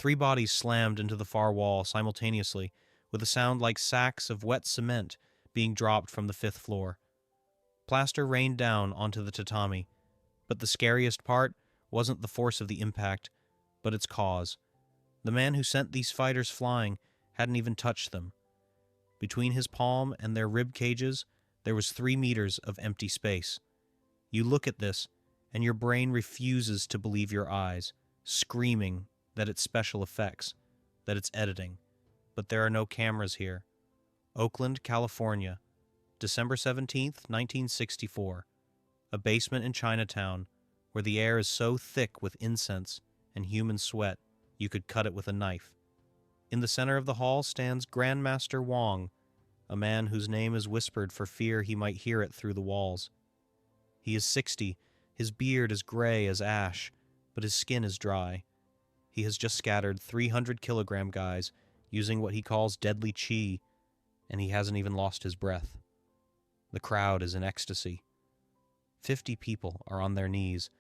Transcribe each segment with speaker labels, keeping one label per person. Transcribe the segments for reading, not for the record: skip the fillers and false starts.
Speaker 1: Three bodies slammed into the far wall simultaneously, with a sound like sacks of wet cement being dropped from the fifth floor. Plaster rained down onto the tatami, but the scariest part wasn't the force of the impact, but its cause. The man who sent these fighters flying hadn't even touched them. Between his palm and their rib cages, there was 3 meters of empty space. You look at this, and your brain refuses to believe your eyes, screaming that it's special effects, that it's editing. But there are no cameras here. Oakland, California, December 17th, 1964. A basement in Chinatown, where the air is so thick with incense and human sweat you could cut it with a knife. In the center of the hall stands Grandmaster Wong, a man whose name is whispered for fear he might hear it through the walls. He is 60, his beard is gray as ash, but his skin is dry. He has just scattered 300-kilogram guys using what he calls deadly chi, and he hasn't even lost his breath. The crowd is in ecstasy. 50 people are on their knees,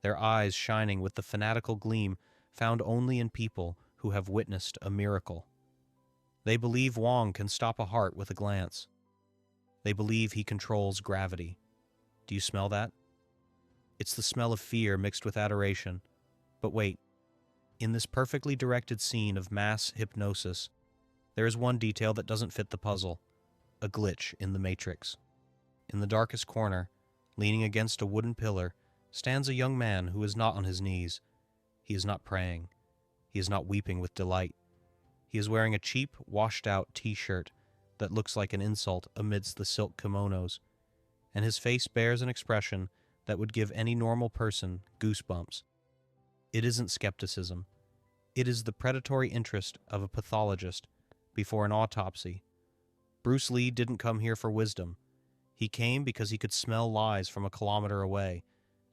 Speaker 1: their eyes shining with the fanatical gleam found only in people who have witnessed a miracle. They believe Wong can stop a heart with a glance. They believe he controls gravity. Do you smell that? It's the smell of fear mixed with adoration. But wait, in this perfectly directed scene of mass hypnosis, there is one detail that doesn't fit the puzzle, a glitch in the matrix. In the darkest corner, leaning against a wooden pillar, stands a young man who is not on his knees. He is not praying. He is not weeping with delight. He is wearing a cheap, washed-out t-shirt that looks like an insult amidst the silk kimonos, and his face bears an expression that would give any normal person goosebumps. It isn't skepticism. It is the predatory interest of a pathologist before an autopsy. Bruce Lee didn't come here for wisdom. He came because he could smell lies from a kilometer away,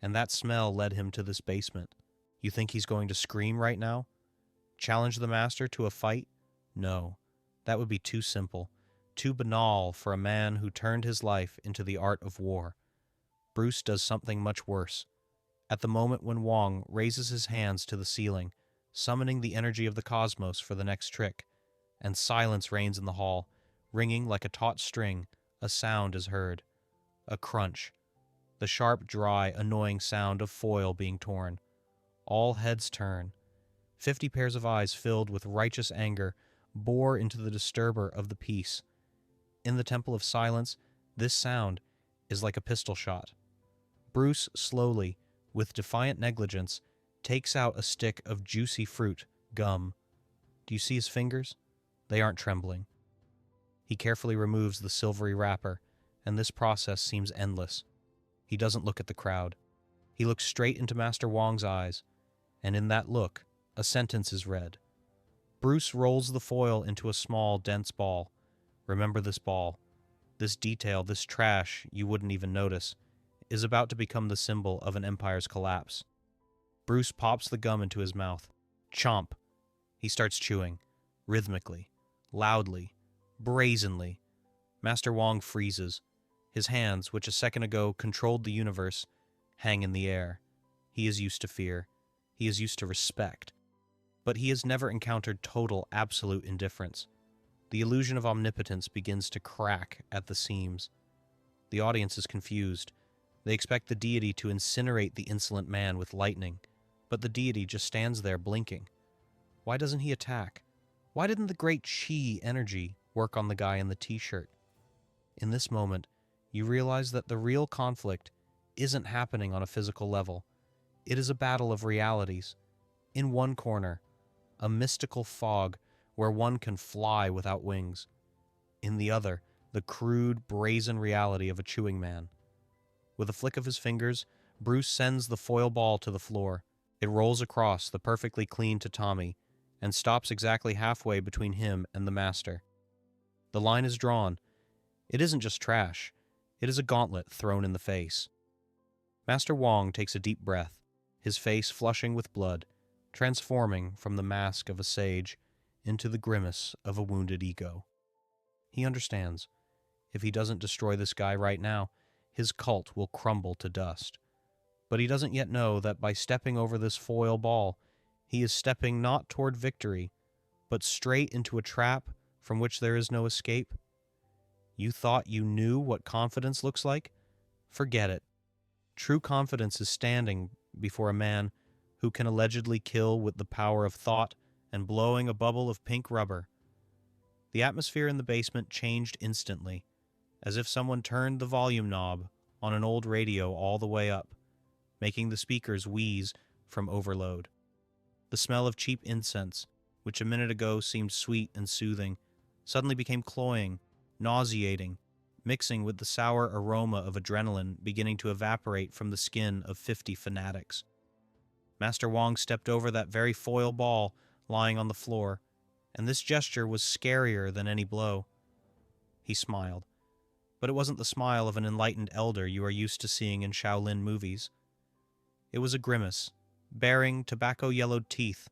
Speaker 1: and that smell led him to this basement. You think he's going to scream right now? Challenge the master to a fight? No, that would be too simple, too banal for a man who turned his life into the art of war. Bruce does something much worse. At the moment when Wong raises his hands to the ceiling, summoning the energy of the cosmos for the next trick, and silence reigns in the hall, ringing like a taut string, a sound is heard. A crunch. The sharp, dry, annoying sound of foil being torn. All heads turn. 50 pairs of eyes filled with righteous anger bore into the disturber of the peace. In the Temple of Silence, this sound is like a pistol shot. Bruce slowly, with defiant negligence, takes out a stick of juicy fruit, gum. Do you see his fingers? They aren't trembling. He carefully removes the silvery wrapper, and this process seems endless. He doesn't look at the crowd. He looks straight into Master Wong's eyes, and in that look, a sentence is read. Bruce rolls the foil into a small, dense ball. Remember this ball. This detail, this trash you wouldn't even notice, is about to become the symbol of an empire's collapse. Bruce pops the gum into his mouth. Chomp. He starts chewing, rhythmically, loudly, brazenly. Master Wong freezes. His hands, which a second ago controlled the universe, hang in the air. He is used to fear. He is used to respect. But he has never encountered total, absolute indifference. The illusion of omnipotence begins to crack at the seams. The audience is confused. They expect the deity to incinerate the insolent man with lightning, but the deity just stands there blinking. Why doesn't he attack? Why didn't the great chi energy work on the guy in the t-shirt? In this moment, you realize that the real conflict isn't happening on a physical level. It is a battle of realities. In one corner, a mystical fog where one can fly without wings. In the other, the crude, brazen reality of a chewing man. With a flick of his fingers, Bruce sends the foil ball to the floor. It rolls across the perfectly clean tatami and stops exactly halfway between him and the master. The line is drawn. It isn't just trash. It is a gauntlet thrown in the face. Master Wong takes a deep breath, his face flushing with blood, transforming from the mask of a sage into the grimace of a wounded ego. He understands. If he doesn't destroy this guy right now, his cult will crumble to dust. But he doesn't yet know that by stepping over this foil ball, He is stepping not toward victory, but straight into a trap from which there is no escape. You thought you knew what confidence looks like? Forget it. True confidence is standing before a man who can allegedly kill with the power of thought and blowing a bubble of pink rubber. The atmosphere in the basement changed instantly, as if someone turned the volume knob on an old radio all the way up, making the speakers wheeze from overload. The smell of cheap incense, which a minute ago seemed sweet and soothing, suddenly became cloying, nauseating, mixing with the sour aroma of adrenaline beginning to evaporate from the skin of 50 fanatics. Master Wong stepped over that very foil ball lying on the floor, and this gesture was scarier than any blow. He smiled, but it wasn't the smile of an enlightened elder you are used to seeing in Shaolin movies. It was a grimace, bearing tobacco-yellowed teeth,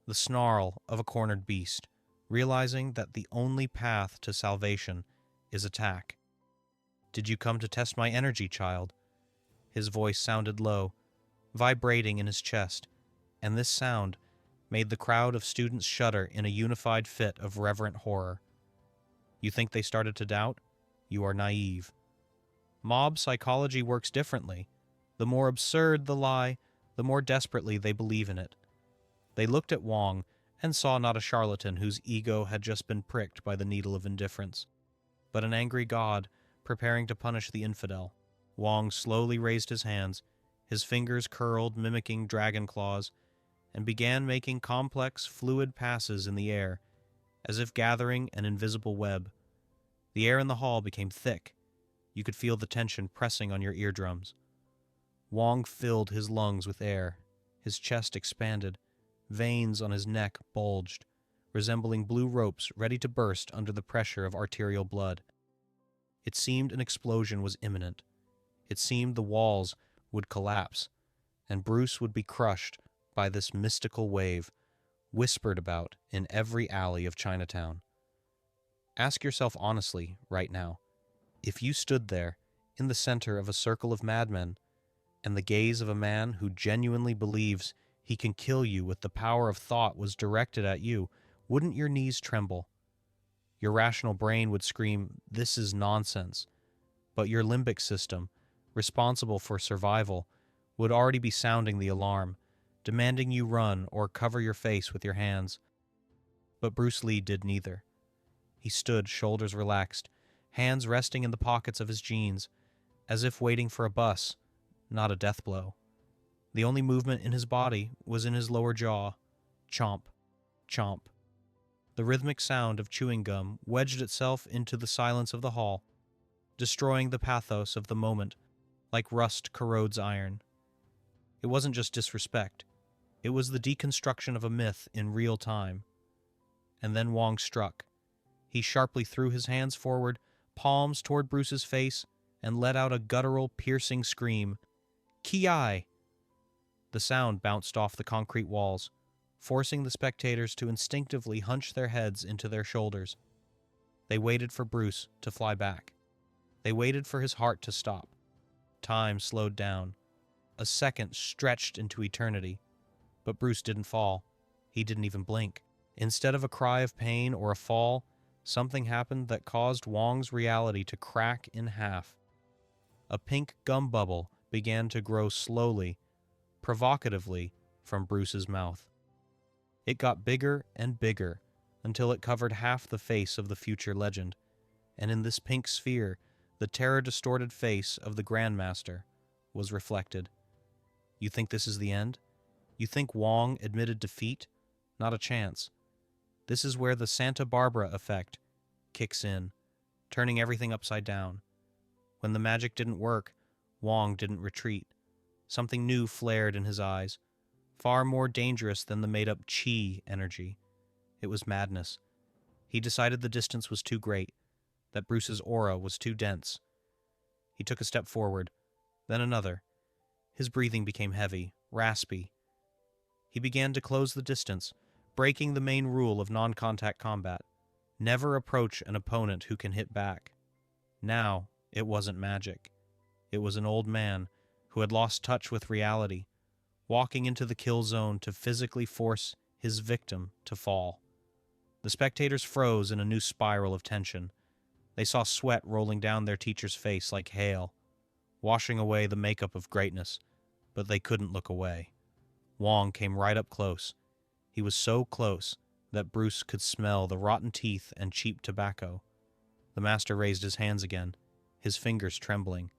Speaker 1: the snarl of a cornered beast, realizing that the only path to salvation is attack. "Did you come to test my energy, child?" His voice sounded low, vibrating in his chest, and this sound made the crowd of students shudder in a unified fit of reverent horror. You think they started to doubt? You are naive. Mob psychology works differently. The more absurd the lie, the more desperately they believe in it. They looked at Wong and saw not a charlatan whose ego had just been pricked by the needle of indifference, but an angry god preparing to punish the infidel. Wong slowly raised his hands, his fingers curled, mimicking dragon claws, and began making complex, fluid passes in the air, as if gathering an invisible web. The air in the hall became thick. You could feel the tension pressing on your eardrums. Wong filled his lungs with air. His chest expanded. Veins on his neck bulged, resembling blue ropes ready to burst under the pressure of arterial blood. It seemed an explosion was imminent. It seemed the walls would collapse, and Bruce would be crushed by this mystical wave, whispered about in every alley of Chinatown. Ask yourself honestly, right now, if you stood there, in the center of a circle of madmen, and the gaze of a man who genuinely believes he can kill you with the power of thought was directed at you, wouldn't your knees tremble? Your rational brain would scream, "This is nonsense." But your limbic system, responsible for survival, would already be sounding the alarm, demanding you run or cover your face with your hands. But Bruce Lee did neither. He stood, shoulders relaxed, hands resting in the pockets of his jeans, as if waiting for a bus, not a death blow. The only movement in his body was in his lower jaw. Chomp, chomp. The rhythmic sound of chewing gum wedged itself into the silence of the hall, destroying the pathos of the moment like rust corrodes iron. It wasn't just disrespect. It was the deconstruction of a myth in real time. And then Wong struck. He sharply threw his hands forward, palms toward Bruce's face, and let out a guttural, piercing scream. "Ki-ai!" The sound bounced off the concrete walls, forcing the spectators to instinctively hunch their heads into their shoulders. They waited for Bruce to fly back. They waited for his heart to stop. Time slowed down. A second stretched into eternity. But Bruce didn't fall. He didn't even blink. Instead of a cry of pain or a fall, something happened that caused Wong's reality to crack in half. A pink gum bubble began to grow slowly, provocatively, from Bruce's mouth. It got bigger and bigger until it covered half the face of the future legend, and in this pink sphere, the terror-distorted face of the Grandmaster was reflected. You think this is the end? You think Wong admitted defeat? Not a chance. This is where the Santa Barbara effect kicks in, turning everything upside down. When the magic didn't work, Wong didn't retreat. Something new flared in his eyes, far more dangerous than the made-up chi energy. It was madness. He decided the distance was too great, that Bruce's aura was too dense. He took a step forward, then another. His breathing became heavy, raspy. He began to close the distance, breaking the main rule of non-contact combat. Never approach an opponent who can hit back. Now, it wasn't magic. It was an old man who had lost touch with reality, walking into the kill zone to physically force his victim to fall. The spectators froze in a new spiral of tension. They saw sweat rolling down their teacher's face like hail, washing away the makeup of greatness, but they couldn't look away. Wong came right up close. He was so close that Bruce could smell the rotten teeth and cheap tobacco. The master raised his hands again, his fingers trembling.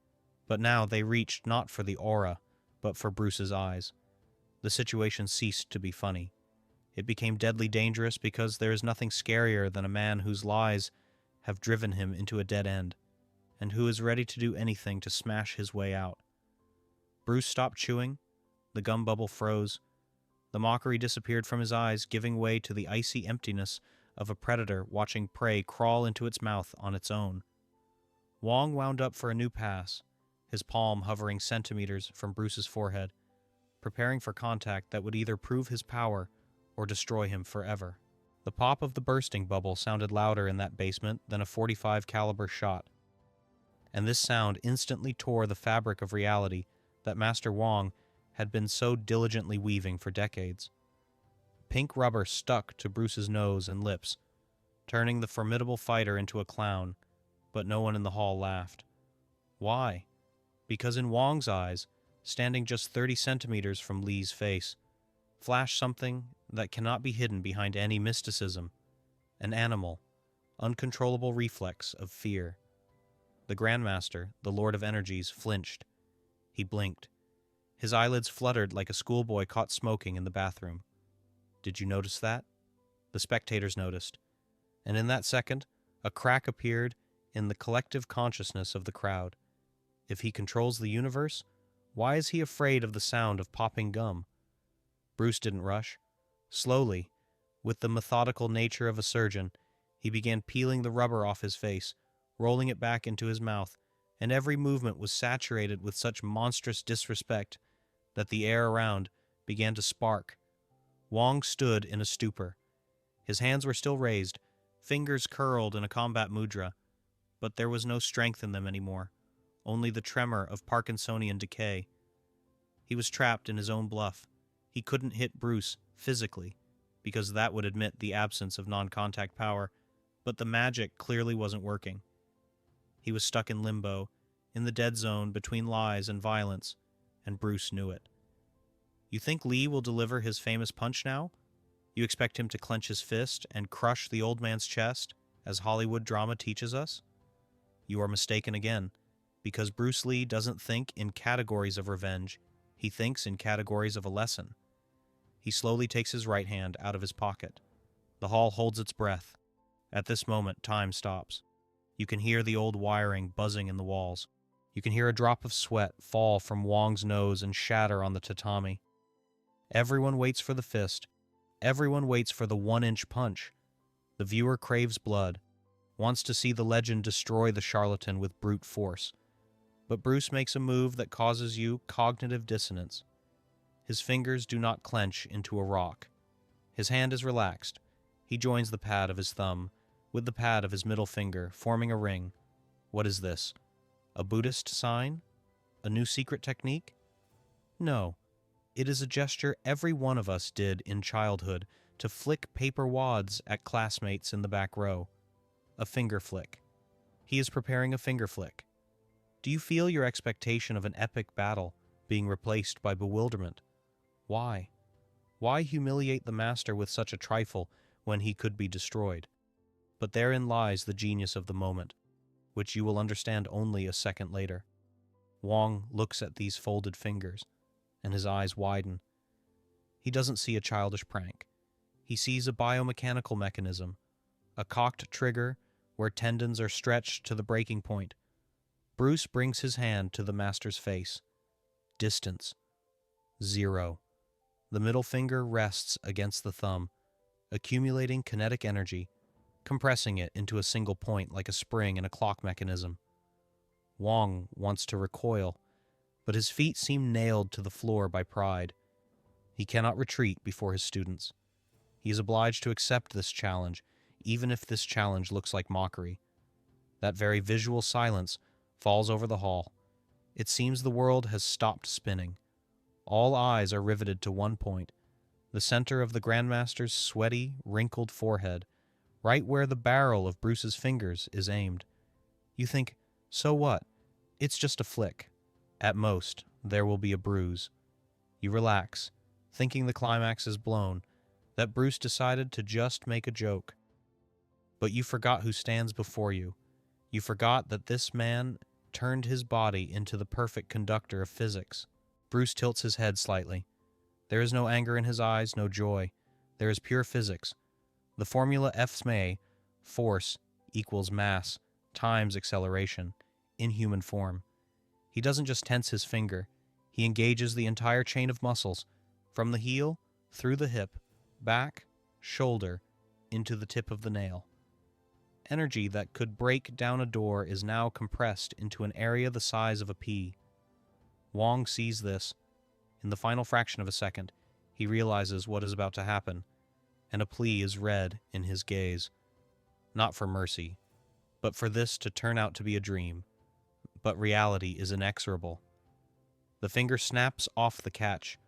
Speaker 1: But now they reached not for the aura, but for Bruce's eyes. The situation ceased to be funny. It became deadly dangerous because there is nothing scarier than a man whose lies have driven him into a dead end, and who is ready to do anything to smash his way out. Bruce stopped chewing. The gum bubble froze. The mockery disappeared from his eyes, giving way to the icy emptiness of a predator watching prey crawl into its mouth on its own. Wong wound up for a new pass, his palm hovering centimeters from Bruce's forehead, preparing for contact that would either prove his power or destroy him forever. The pop of the bursting bubble sounded louder in that basement than a .45 caliber shot, and this sound instantly tore the fabric of reality that Master Wong had been so diligently weaving for decades. Pink rubber stuck to Bruce's nose and lips, turning the formidable fighter into a clown, but no one in the hall laughed. Why? Because in Wong's eyes, standing just 30 centimeters from Lee's face, flashed something that cannot be hidden behind any mysticism, an animal, uncontrollable reflex of fear. The Grandmaster, the Lord of Energies, flinched. He blinked. His eyelids fluttered like a schoolboy caught smoking in the bathroom. Did you notice that? The spectators noticed, and in that second, a crack appeared in the collective consciousness of the crowd. If he controls the universe, why is he afraid of the sound of popping gum? Bruce didn't rush. Slowly, with the methodical nature of a surgeon, he began peeling the rubber off his face, rolling it back into his mouth, and every movement was saturated with such monstrous disrespect that the air around began to spark. Wong stood in a stupor. His hands were still raised, fingers curled in a combat mudra, but there was no strength in them anymore, only the tremor of Parkinsonian decay. He was trapped in his own bluff. He couldn't hit Bruce physically, because that would admit the absence of non-contact power, but the magic clearly wasn't working. He was stuck in limbo, in the dead zone between lies and violence, and Bruce knew it. You think Lee will deliver his famous punch now? You expect him to clench his fist and crush the old man's chest, as Hollywood drama teaches us? You are mistaken again, because Bruce Lee doesn't think in categories of revenge. He thinks in categories of a lesson. He slowly takes his right hand out of his pocket. The hall holds its breath. At this moment, time stops. You can hear the old wiring buzzing in the walls. You can hear a drop of sweat fall from Wong's nose and shatter on the tatami. Everyone waits for the fist. Everyone waits for the 1-inch punch. The viewer craves blood, wants to see the legend destroy the charlatan with brute force. But Bruce makes a move that causes you cognitive dissonance. His fingers do not clench into a rock. His hand is relaxed. He joins the pad of his thumb with the pad of his middle finger, forming a ring. What is this? A Buddhist sign? A new secret technique? No. It is a gesture every one of us did in childhood to flick paper wads at classmates in the back row. A finger flick. He is preparing a finger flick. Do you feel your expectation of an epic battle being replaced by bewilderment? Why? Why humiliate the master with such a trifle when he could be destroyed? But therein lies the genius of the moment, which you will understand only a second later. Wong looks at these folded fingers, and his eyes widen. He doesn't see a childish prank. He sees a biomechanical mechanism, a cocked trigger where tendons are stretched to the breaking point. Bruce brings his hand to the master's face. Distance. 0. The middle finger rests against the thumb, accumulating kinetic energy, compressing it into a single point like a spring in a clock mechanism. Wong wants to recoil, but his feet seem nailed to the floor by pride. He cannot retreat before his students. He is obliged to accept this challenge, even if this challenge looks like mockery. That very visual silence falls over the hall. It seems the world has stopped spinning. All eyes are riveted to one point, the center of the Grandmaster's sweaty, wrinkled forehead, right where the barrel of Bruce's fingers is aimed. You think, so what? It's just a flick. At most, there will be a bruise. You relax, thinking the climax is blown, that Bruce decided to just make a joke. But you forgot who stands before you. You forgot that this man turned his body into the perfect conductor of physics. Bruce tilts his head slightly. There is no anger in his eyes, no joy. There is pure physics. The formula F ma, force, equals mass, times acceleration, in human form. He doesn't just tense his finger. He engages the entire chain of muscles, from the heel, through the hip, back, shoulder, into the tip of the nail. Energy that could break down a door is now compressed into an area the size of a pea. Wong sees this. In the final fraction of a second, he realizes what is about to happen, and a plea is read in his gaze. Not for mercy, but for this to turn out to be a dream. But reality is inexorable. The finger snaps off the catch.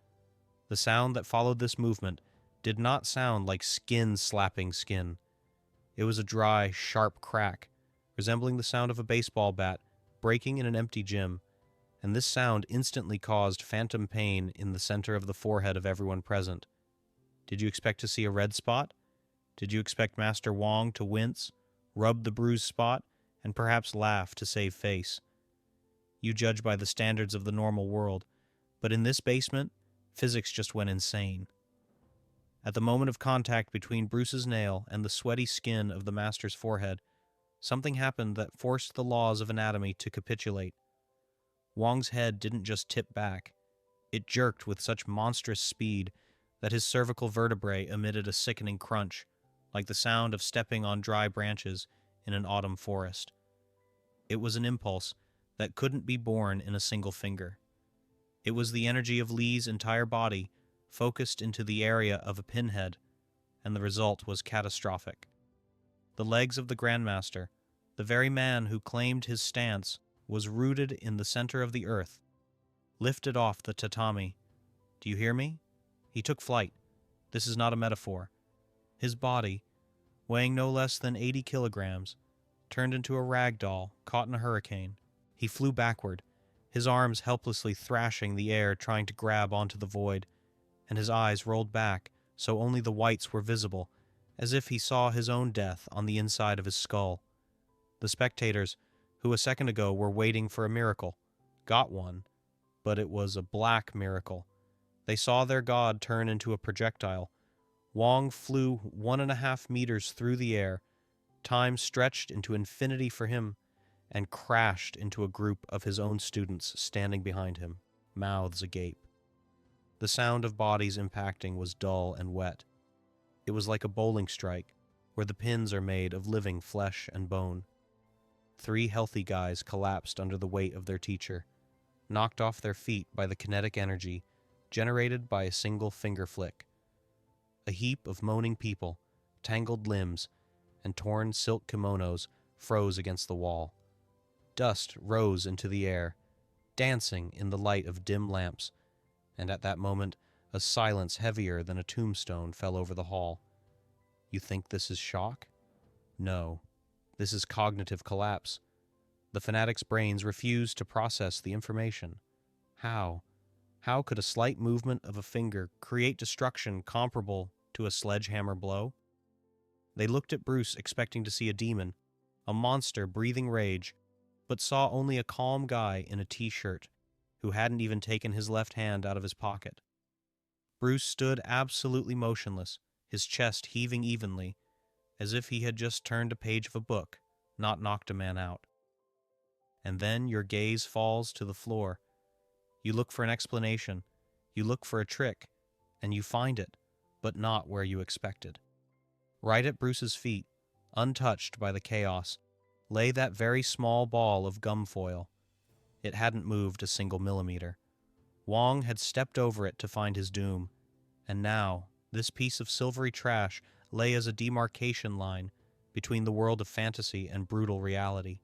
Speaker 1: The sound that followed this movement did not sound like skin slapping skin. It was a dry, sharp crack, resembling the sound of a baseball bat breaking in an empty gym, and this sound instantly caused phantom pain in the center of the forehead of everyone present. Did you expect to see a red spot? Did you expect Master Wong to wince, rub the bruised spot, and perhaps laugh to save face? You judge by the standards of the normal world, but in this basement, physics just went insane. At the moment of contact between Bruce's nail and the sweaty skin of the Master's forehead, something happened that forced the laws of anatomy to capitulate. Wong's head didn't just tip back. It jerked with such monstrous speed that his cervical vertebrae emitted a sickening crunch, like the sound of stepping on dry branches in an autumn forest. It was an impulse that couldn't be borne in a single finger. It was the energy of Lee's entire body focused into the area of a pinhead, and the result was catastrophic. The legs of the Grandmaster, the very man who claimed his stance, was rooted in the center of the earth, lifted off the tatami. Do you hear me? He took flight. This is not a metaphor. His body, weighing no less than 80 kilograms, turned into a rag doll caught in a hurricane. He flew backward, his arms helplessly thrashing the air trying to grab onto the void, and his eyes rolled back so only the whites were visible, as if he saw his own death on the inside of his skull. The spectators, who a second ago were waiting for a miracle, got one, but it was a black miracle. They saw their god turn into a projectile. Wong flew 1.5 meters through the air, time stretched into infinity for him, and crashed into a group of his own students standing behind him, mouths agape. The sound of bodies impacting was dull and wet. It was like a bowling strike, where the pins are made of living flesh and bone. 3 healthy guys collapsed under the weight of their teacher, knocked off their feet by the kinetic energy generated by a single finger flick. A heap of moaning people, tangled limbs, and torn silk kimonos froze against the wall. Dust rose into the air, dancing in the light of dim lamps, and at that moment a silence heavier than a tombstone fell over the hall. You think this is shock? No, this is cognitive collapse. The fanatic's brains refused to process the information. How? How could a slight movement of a finger create destruction comparable to a sledgehammer blow? They looked at Bruce expecting to see a demon, a monster breathing rage, but saw only a calm guy in a t-shirt who hadn't even taken his left hand out of his pocket. Bruce stood absolutely motionless, his chest heaving evenly, as if he had just turned a page of a book, not knocked a man out. And then your gaze falls to the floor. You look for an explanation, you look for a trick, and you find it, but not where you expected. Right at Bruce's feet, untouched by the chaos, lay that very small ball of gum foil. It hadn't moved a single millimeter. Wong had stepped over it to find his doom, and now this piece of silvery trash lay as a demarcation line between the world of fantasy and brutal reality.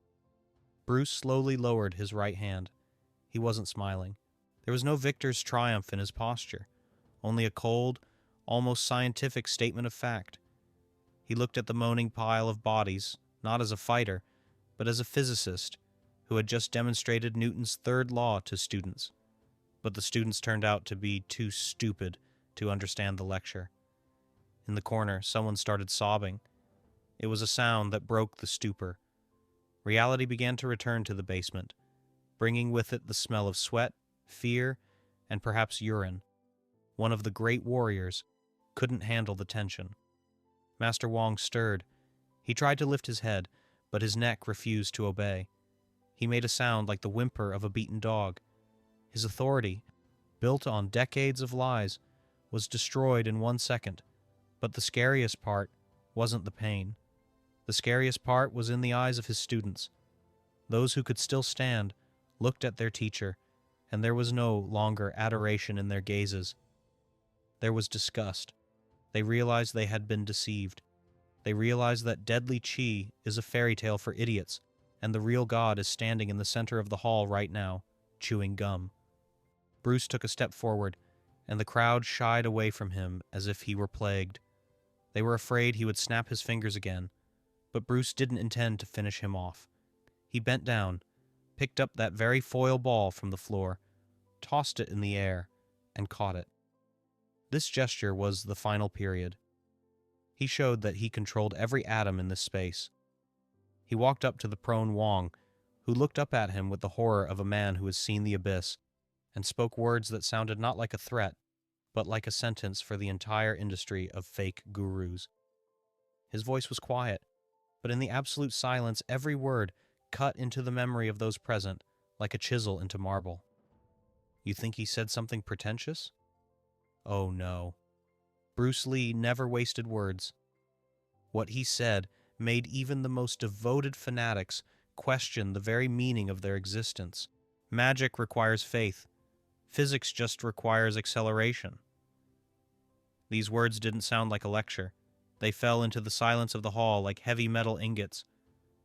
Speaker 1: Bruce slowly lowered his right hand. He wasn't smiling. There was no victor's triumph in his posture, only a cold, almost scientific statement of fact. He looked at the moaning pile of bodies, not as a fighter, but as a physicist who had just demonstrated Newton's third law to students. But the students turned out to be too stupid to understand the lecture. In the corner, someone started sobbing. It was a sound that broke the stupor. Reality began to return to the basement, bringing with it the smell of sweat, fear, and perhaps urine. One of the great warriors couldn't handle the tension. Master Wong stirred. He tried to lift his head, but his neck refused to obey. He made a sound like the whimper of a beaten dog. His authority, built on decades of lies, was destroyed in 1 second. But the scariest part wasn't the pain. The scariest part was in the eyes of his students. Those who could still stand looked at their teacher, and there was no longer adoration in their gazes. There was disgust. They realized they had been deceived. They realized that deadly chi is a fairy tale for idiots, and the real God is standing in the center of the hall right now, chewing gum. Bruce took a step forward, and the crowd shied away from him as if he were plagued. They were afraid he would snap his fingers again, but Bruce didn't intend to finish him off. He bent down, picked up that very foil ball from the floor, tossed it in the air, and caught it. This gesture was the final period. He showed that he controlled every atom in this space. He walked up to the prone Wong, who looked up at him with the horror of a man who has seen the abyss, and spoke words that sounded not like a threat, but like a sentence for the entire industry of fake gurus. His voice was quiet, but in the absolute silence every word cut into the memory of those present like a chisel into marble. You think he said something pretentious? Oh no. Bruce Lee never wasted words. What he said made even the most devoted fanatics question the very meaning of their existence. Magic requires faith. Physics just requires acceleration. These words didn't sound like a lecture. They fell into the silence of the hall like heavy metal ingots,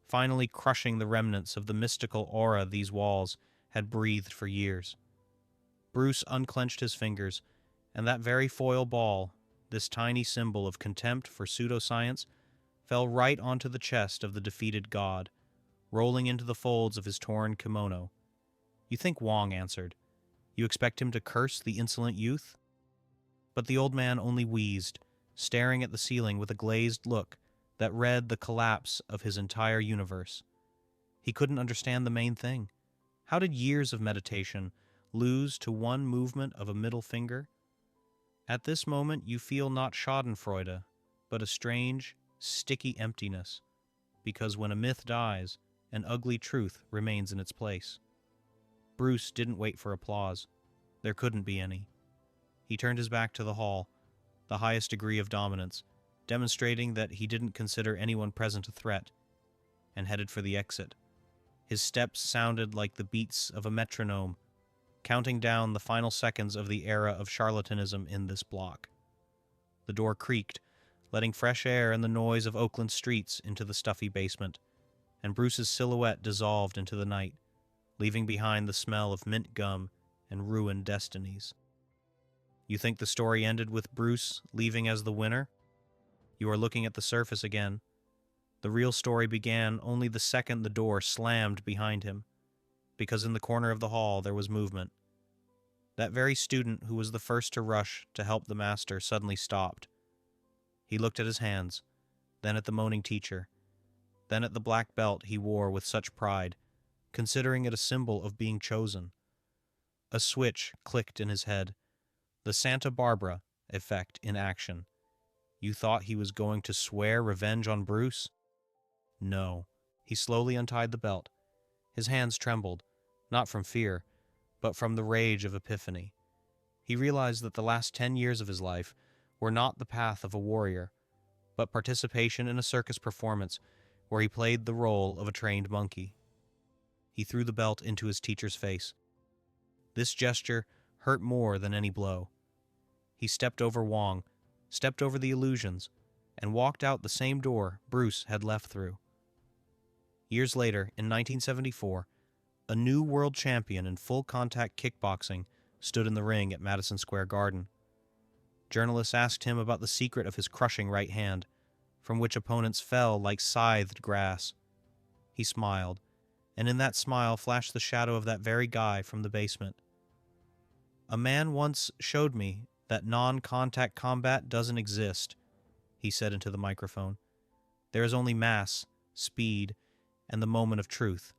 Speaker 1: finally crushing the remnants of the mystical aura these walls had breathed for years. Bruce unclenched his fingers, and that very foil ball, this tiny symbol of contempt for pseudoscience, fell right onto the chest of the defeated god, rolling into the folds of his torn kimono. You think Wong answered. You expect him to curse the insolent youth? But the old man only wheezed, staring at the ceiling with a glazed look that read the collapse of his entire universe. He couldn't understand the main thing. How did years of meditation lose to one movement of a middle finger? At this moment you feel not schadenfreude, but a strange, sticky emptiness, because when a myth dies, an ugly truth remains in its place. Bruce didn't wait for applause. There couldn't be any. He turned his back to the hall, the highest degree of dominance, demonstrating that he didn't consider anyone present a threat, and headed for the exit. His steps sounded like the beats of a metronome, counting down the final seconds of the era of charlatanism in this block. The door creaked, letting fresh air and the noise of Oakland streets into the stuffy basement, and Bruce's silhouette dissolved into the night, leaving behind the smell of mint gum and ruined destinies. You think the story ended with Bruce leaving as the winner? You are looking at the surface again. The real story began only the second the door slammed behind him, because in the corner of the hall there was movement. That very student who was the first to rush to help the master suddenly stopped. He looked at his hands, then at the moaning teacher, then at the black belt he wore with such pride, considering it a symbol of being chosen. A switch clicked in his head, the Santa Barbara effect in action. You thought he was going to swear revenge on Bruce? No. He slowly untied the belt. His hands trembled, not from fear, but from the rage of epiphany. He realized that the last 10 years of his life were not the path of a warrior, but participation in a circus performance where he played the role of a trained monkey. He threw the belt into his teacher's face. This gesture hurt more than any blow. He stepped over Wong, stepped over the illusions, and walked out the same door Bruce had left through. Years later, in 1974, a new world champion in full-contact kickboxing stood in the ring at Madison Square Garden. Journalists asked him about the secret of his crushing right hand, from which opponents fell like scythed grass. He smiled, and in that smile flashed the shadow of that very guy from the basement. "A man once showed me that non-contact combat doesn't exist," he said into the microphone. "There is only mass, speed, and the moment of truth.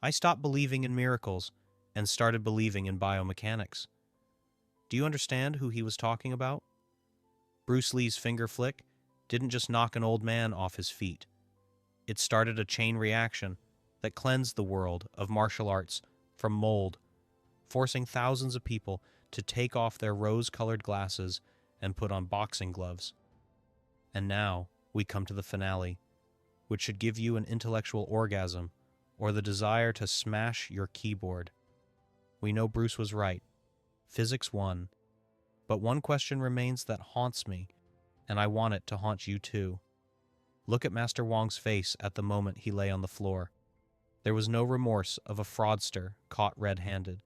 Speaker 1: I stopped believing in miracles and started believing in biomechanics." Do you understand who he was talking about? Bruce Lee's finger flick didn't just knock an old man off his feet. It started a chain reaction that cleansed the world of martial arts from mold, forcing thousands of people to take off their rose-colored glasses and put on boxing gloves. And now we come to the finale, which should give you an intellectual orgasm or the desire to smash your keyboard. We know Bruce was right. Physics won. But one question remains that haunts me, and I want it to haunt you too. Look at Master Wong's face at the moment he lay on the floor. There was no remorse of a fraudster caught red-handed.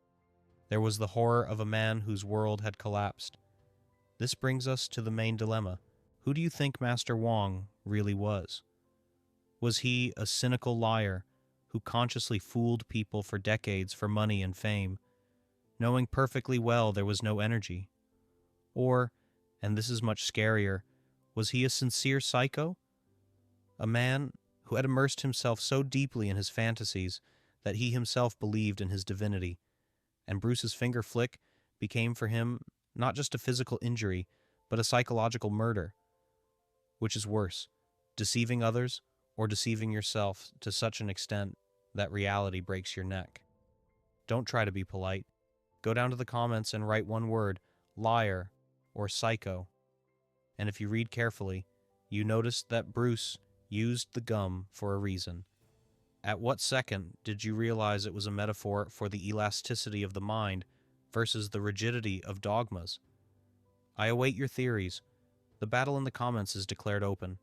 Speaker 1: There was the horror of a man whose world had collapsed. This brings us to the main dilemma. Who do you think Master Wong really was? Was he a cynical liar who consciously fooled people for decades for money and fame, knowing perfectly well there was no energy? Or, and this is much scarier, was he a sincere psycho? A man who had immersed himself so deeply in his fantasies that he himself believed in his divinity, and Bruce's finger flick became for him not just a physical injury, but a psychological murder. Which is worse, deceiving others or deceiving yourself to such an extent that reality breaks your neck? Don't try to be polite. Go down to the comments and write one word, liar or psycho. And if you read carefully, you notice that Bruce used the gum for a reason. At what second did you realize it was a metaphor for the elasticity of the mind versus the rigidity of dogmas? I await your theories. The battle in the comments is declared open.